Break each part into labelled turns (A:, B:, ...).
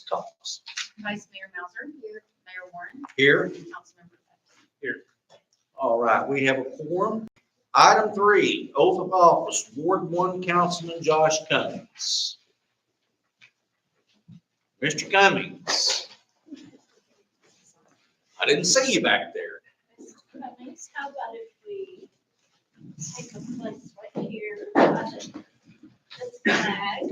A: calls.
B: Vice Mayor Mauser. Here. Mayor Warren.
A: Here.
B: Councilmember Webb.
A: Here. All right, we have a quorum. Item 3, oath of office, Ward 1 Councilman Josh Cummings. Mr. Cummings. I didn't see you back there.
C: Cummings, how about if we take a place right here by this flag?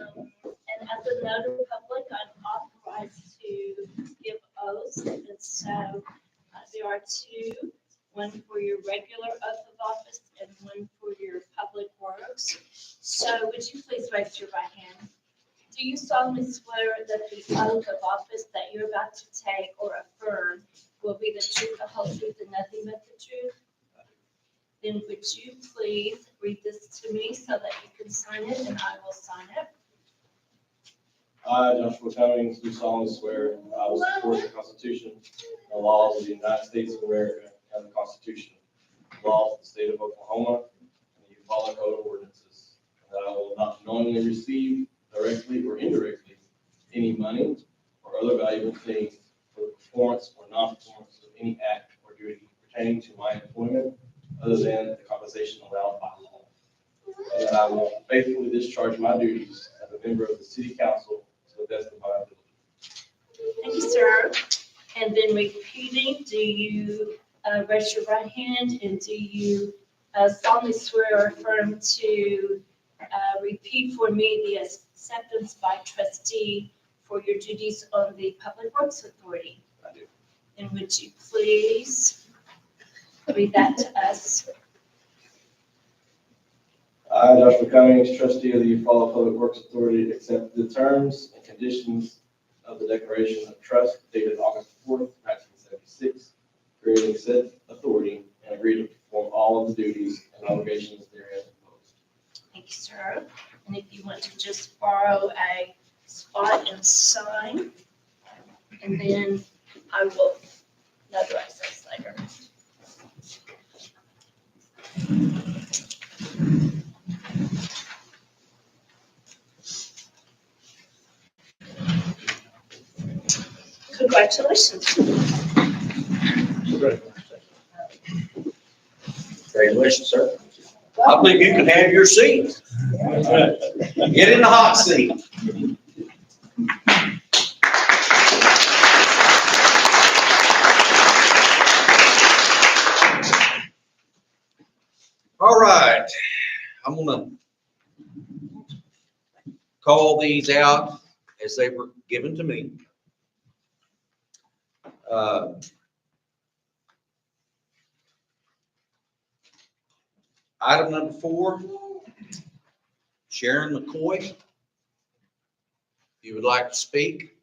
C: And as a notary public, I'm authorized to give oaths. And so there are two, one for your regular oath of office and one for your public works. So would you please raise your right hand? Do you solemnly swear that the oath of office that you're about to take or affirm will be the truth, the whole truth, and nothing but the truth? Then would you please read this to me so that you can sign it and I will sign it?
D: I, Joshua Cummings, do solemnly swear I will support the Constitution and the laws of the United States of America and the Constitution, the laws of the state of Oklahoma, and the Uvalde Code of Ordinances, and that I will not knowingly receive, directly or indirectly, any money or other valuable thing for the performance or non-performance of any act or duty pertaining to my employment other than the compensation allowed by law. And that I will faithfully discharge my duties as a member of the city council to the best of my ability.
C: Thank you, sir. And then repeating, do you raise your right hand and do you solemnly swear or affirm to repeat for me the acceptance by trustee for your duties on the Public Works Authority?
D: I do.
C: And would you please read that to us?
D: I, Joshua Cummings, trustee of the Eufaula Public Works Authority, accept the terms and conditions of the Declaration of Trust dated August 4th, 1976, creating said authority and agree to perform all of the duties and obligations therein imposed.
C: Thank you, sir. And if you want to just borrow a spot and sign, and then I will notarize this later. Congratulations.
A: Congratulations, sir. I believe you can have your seat. Get in the hot seat. All right, I'm gonna call these out as they were given to me. Item number 4, Sharon McCoy. If you would like to speak.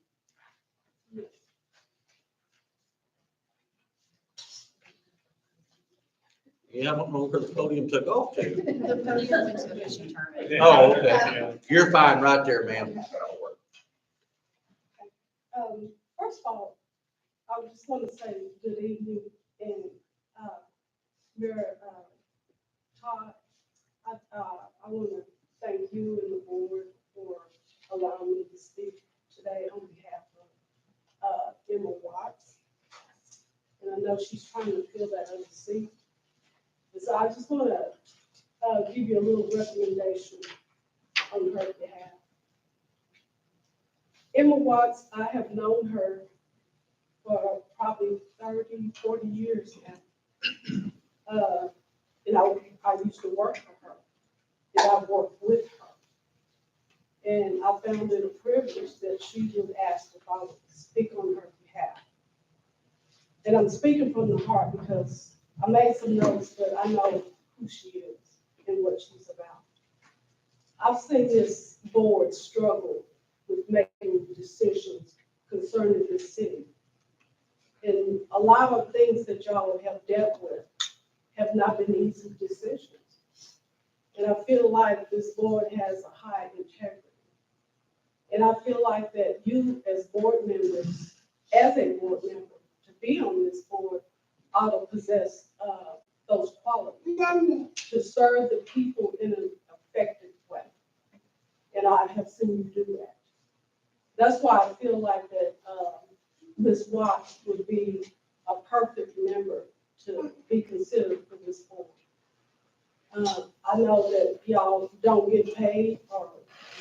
A: Yeah, I don't know where the podium took off to.
B: The podium went to the vision term.
A: Oh, okay. You're fine right there, ma'am.
E: First of all, I just want to say good evening and, Mayor, Todd, I want to thank you and the board for allowing me to speak today on behalf of, Emma Watts. And I know she's trying to fill that other seat. And so I just want to, give you a little recommendation on her behalf. Emma Watts, I have known her for probably 30, 40 years now. And I used to work for her, and I worked with her. And I found it a privilege that she would ask if I would speak on her behalf. And I'm speaking from the heart because I made some notes, but I know who she is and what she's about. I've seen this board struggle with making decisions concerning this city. And a lot of things that y'all have dealt with have not been easy decisions. And I feel like this board has a high integrity. And I feel like that you as board members, as a board member, to be on this board ought to possess those qualities to serve the people in an effective way. And I have seen you do that. That's why I feel like that, Ms. Watts would be a perfect member to be considered for this board. I know that y'all don't get paid, or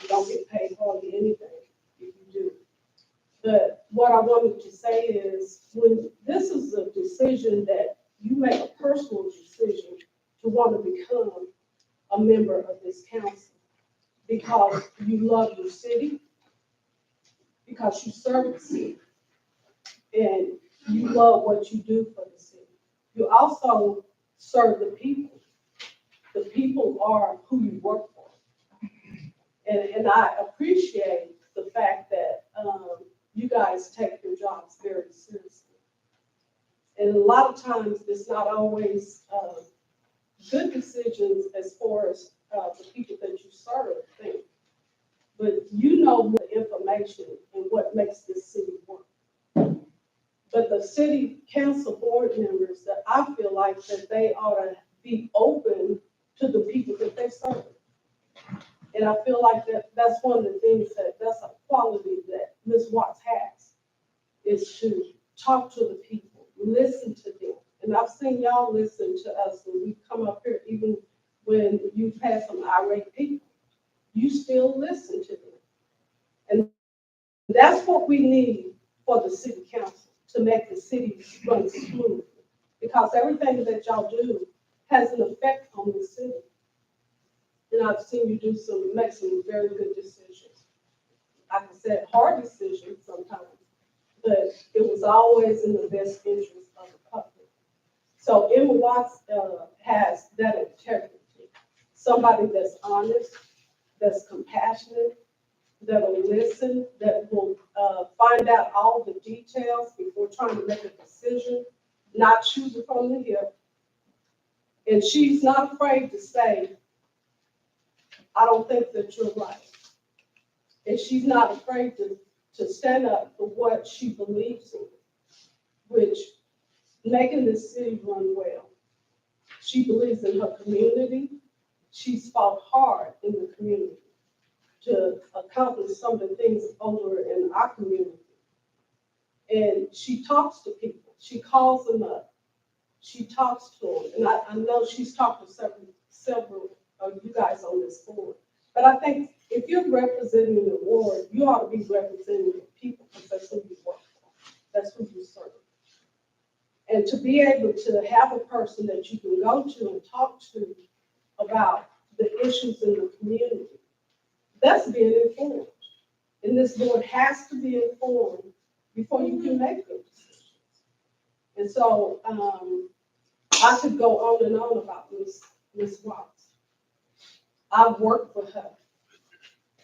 E: you don't get paid hardly anything if you do. But what I wanted to say is, when this is a decision that you make a personal decision to want to become a member of this council, because you love your city, because you serve the city, and you love what you do for the city. You also serve the people. The people are who you work for. And I appreciate the fact that you guys take your jobs very seriously. And a lot of times, it's not always good decisions as far as the people that you serve think. But you know more information and what makes this city work. But the city council board members, that I feel like that they ought to be open to the people that they serve. And I feel like that's one of the things that's a quality that Ms. Watts has, is to talk to the people, listen to them. And I've seen y'all listen to us when we come up here, even when you've had some irate people, you still listen to them. And that's what we need for the city council, to make the city run smoothly. Because everything that y'all do has an effect on the city. And I've seen you make some very good decisions. Like I said, hard decisions sometimes, but it was always in the best interest of the public. So Emma Watts has that integrity. Somebody that's honest, that's compassionate, that'll listen, that will find out all the details before trying to make a decision, not shoot it from the hip. And she's not afraid to say, I don't think that you're right. And she's not afraid to stand up for what she believes in, which making this city run well. She believes in her community. She's fought hard in the community to accomplish some of the things over in our community. And she talks to people. She calls them up. She talks to them. And I know she's talked to several of you guys on this board. But I think if you're representing the ward, you ought to be representing the people, because that's who you work for. That's who you serve. And to be able to have a person that you can go to and talk to about the issues in the community, that's being informed. And this board has to be informed before you can make good decisions. And so I could go on and on about Ms. Watts. I've worked for her,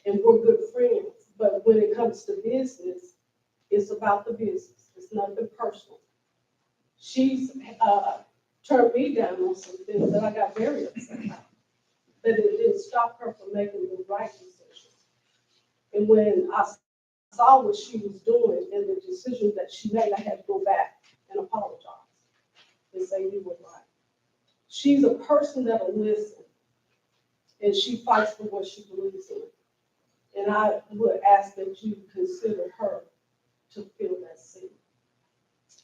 E: and we're good friends. But when it comes to business, it's about the business. It's nothing personal. She's turned me down on some things that I got very upset about. But it didn't stop her from making the right decision. And when I saw what she was doing and the decisions that she made, I had to go back and apologize and say you were right. She's a person that'll listen, and she fights for what she believes in. And I would ask that you consider her to fill that seat.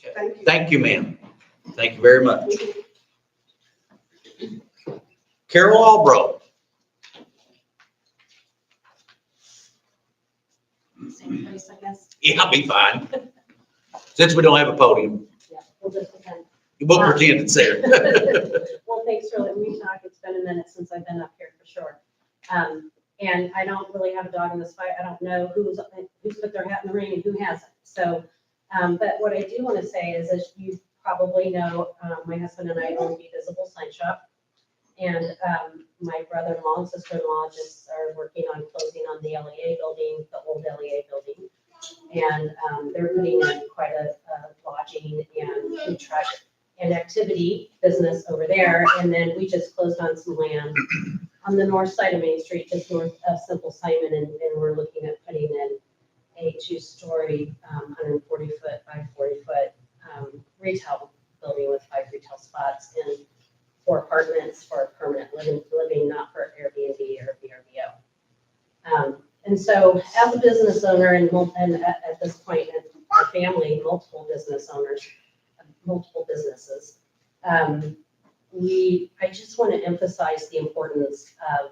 A: Okay.
E: Thank you.
A: Thank you, ma'am. Thank you very much. Carol Albro.
B: Same place, I guess.
A: Yeah, I'll be fine. Since we don't have a podium,
F: Yeah, we'll just pretend.
A: we'll pretend it's there.
F: Well, thanks for letting me talk. It's been a minute since I've been up here for sure. And I don't really have a dog in this fight. I don't know who's put their hat in the ring and who hasn't. So, but what I do want to say is, as you probably know, my husband and I own Be Visible Sign Shop. And my brother-in-law and sister-in-law just are working on closing on the LEA building, the old LEA building. And they're putting in quite a lodging and food truck and activity business over there. And then we just closed on some land on the north side of Main Street, just north of Simple Simon. And we're looking at putting in a 2-story, 140-foot by 40-foot retail building with 5 retail spots and 4 apartments for permanent living, not for Airbnb or VRBO. And so as a business owner and at this point, and our family, multiple business owners, multiple businesses, I just want to emphasize the importance of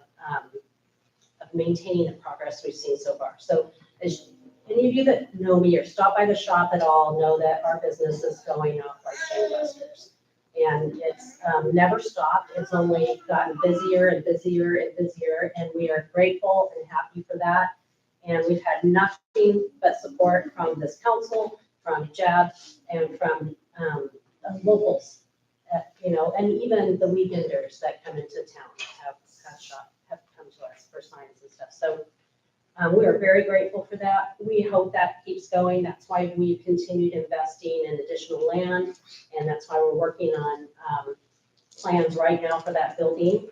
F: maintaining the progress we've seen so far. So as any of you that know me or stop by the shop at all know that our business is going up like gangbusters. And it's never stopped. It's only gotten busier and busier and busier, and we are grateful and happy for that. And we've had nothing but support from this council, from JAB, and from locals, and even the weekenders that come into town have come to us for signs and stuff. So we are very grateful for that. We hope that keeps going. That's why we've continued investing in additional land, and that's why we're working on plans right now for that building.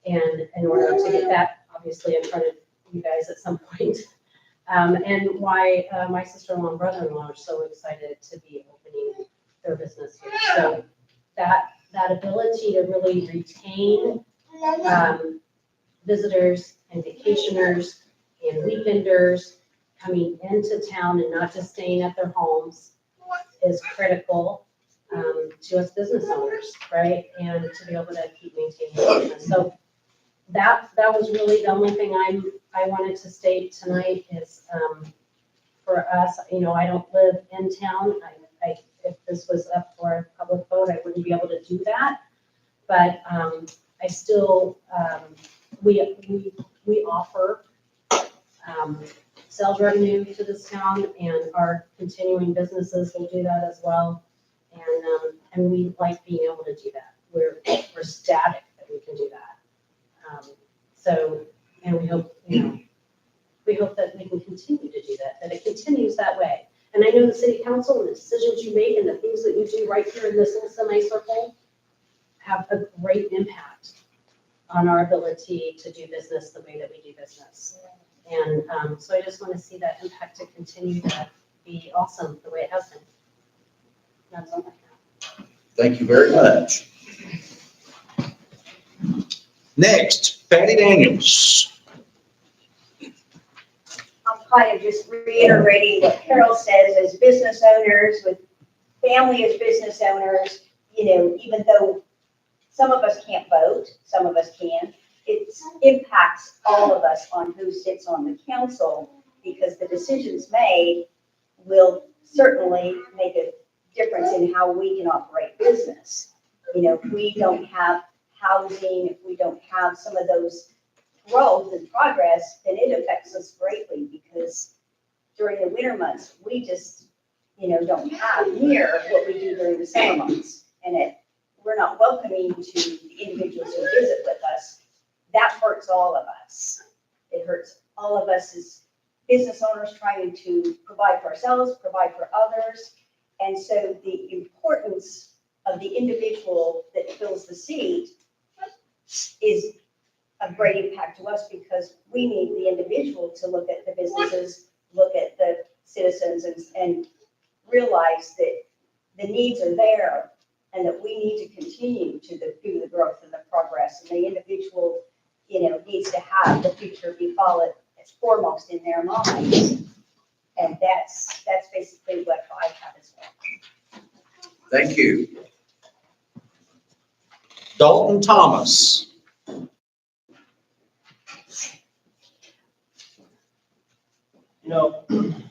F: And in order to get that obviously in front of you guys at some point, and why my sister-in-law and brother-in-law are so excited to be opening their business here. So that ability to really retain visitors and vacationers and weekenders coming into town and not just staying at their homes is critical to us business owners, right? And to be able to keep maintaining business. So that was really the only thing I wanted to state tonight is for us, I don't live in town. If this was up for a public vote, I wouldn't be able to do that. But I still, we offer sales revenue to this town, and our continuing businesses will do that as well. And we like being able to do that. We're ecstatic that we can do that. And we hope, that we can continue to do that it continues that way. And I know the city council and the decisions you make and the things that you do right here in this little semicircle have a great impact on our ability to do business the way that we do business. And so I just want to see that impact to continue to be awesome the way it has been. That's all I have.
A: Thank you very much. Next, Patty Daniels.
G: I'm kind of just reiterating what Carol says, as business owners, with family as business owners, even though some of us can't vote, some of us can, it impacts all of us on who sits on the council, because the decisions made will certainly make a difference in how we can operate business. If we don't have housing, if we don't have some of those growth and progress, then it affects us greatly, because during the winter months, we just, don't have near what we do during the summer months. And we're not welcoming to the individuals who visit with us. That hurts all of us. It hurts all of us as business owners trying to provide for ourselves, provide for others. And so the importance of the individual that fills the seat is a great impact to us, because we need the individual to look at the businesses, look at the citizens, and realize that the needs are there, and that we need to continue to do the growth and the progress, and the individual, needs to have the future be followed as foremost in their minds. And that's basically what I have as well.
A: Thank you. Dalton Thomas.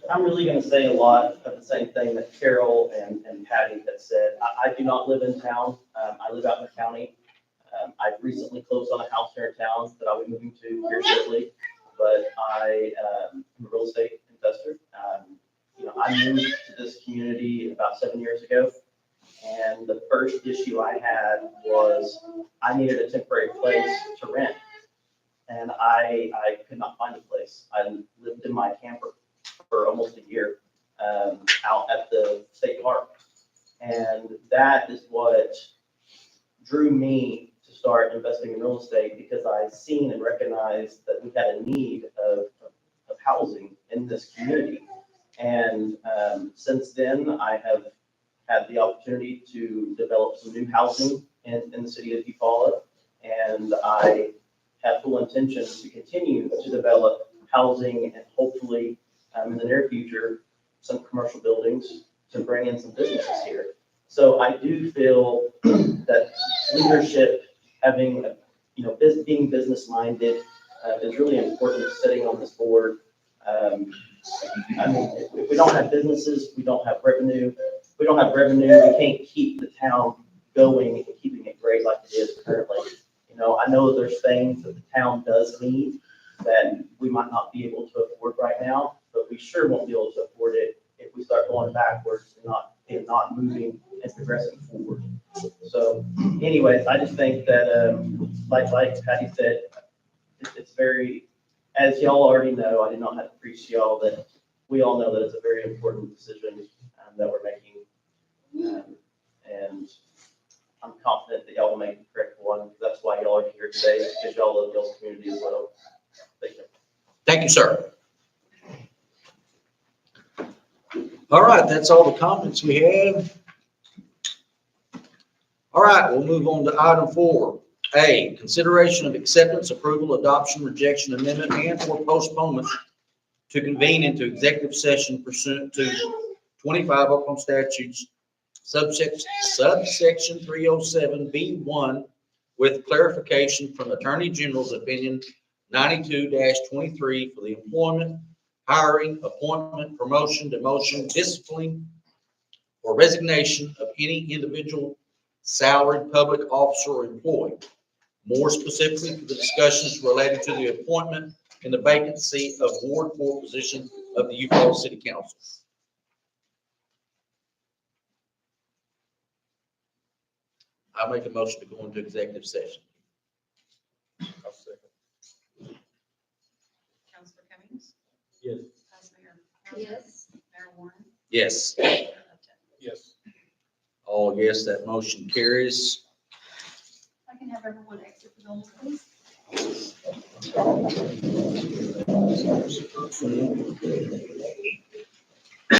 H: I'm really going to say a lot of the same thing that Carol and Patty had said. I do not live in town. I live out in the county. I've recently closed on a house here in town that I'll be moving to here shortly, but I am a real estate investor. I moved to this community about 7 years ago, and the first issue I had was I needed a temporary place to rent. And I could not find a place. I lived in my camper for almost a year out at the state park. And that is what drew me to start investing in real estate, because I seen and recognized that we had a need of housing in this community. And since then, I have had the opportunity to develop some new housing in the city of Eufaula. And I have full intention to continue to develop housing and hopefully, in the near future, some commercial buildings to bring in some businesses here. So I do feel that leadership, having, being business-minded, is really important sitting on this board. I mean, if we don't have businesses, we don't have revenue. If we don't have revenue, we can't keep the town going and keeping it great like it is currently. I know there's things that the town does need that we might not be able to afford right now, but we sure won't be able to afford it if we start going backwards and not moving and progressing forward. So anyways, I just think that, like Patty said, it's very, as y'all already know, I did not have to preach to y'all that we all know that it's a very important decision that we're making. And I'm confident that y'all will make the correct one. That's why y'all are here today, because y'all love y'all's community as well. Thank you.
A: Thank you, sir. All right, that's all the comments we have. All right, we'll move on to item 4A, consideration of acceptance, approval, adoption, rejection, amendment, and/or postponement to convene into executive session pursuant to 25 Oklahoma statutes, subsection 307B1, with clarification from Attorney General's opinion 92-23 for the employment, hiring, appointment, promotion, demotion, discipline, or resignation of any individual salaried public officer or employee. More specifically, for the discussions related to the appointment and the vacancy of Ward 4 position of the Eufaula City Council. I make a motion to go into executive session.
B: Councilor Cummings?
D: Yes.
B: Vice Mayor?
C: Yes.
B: Mayor Warren?
A: Yes.
B: Mayor Upton?
D: Yes.
A: All yes, that motion carries.
B: I can have everyone exit the building, please.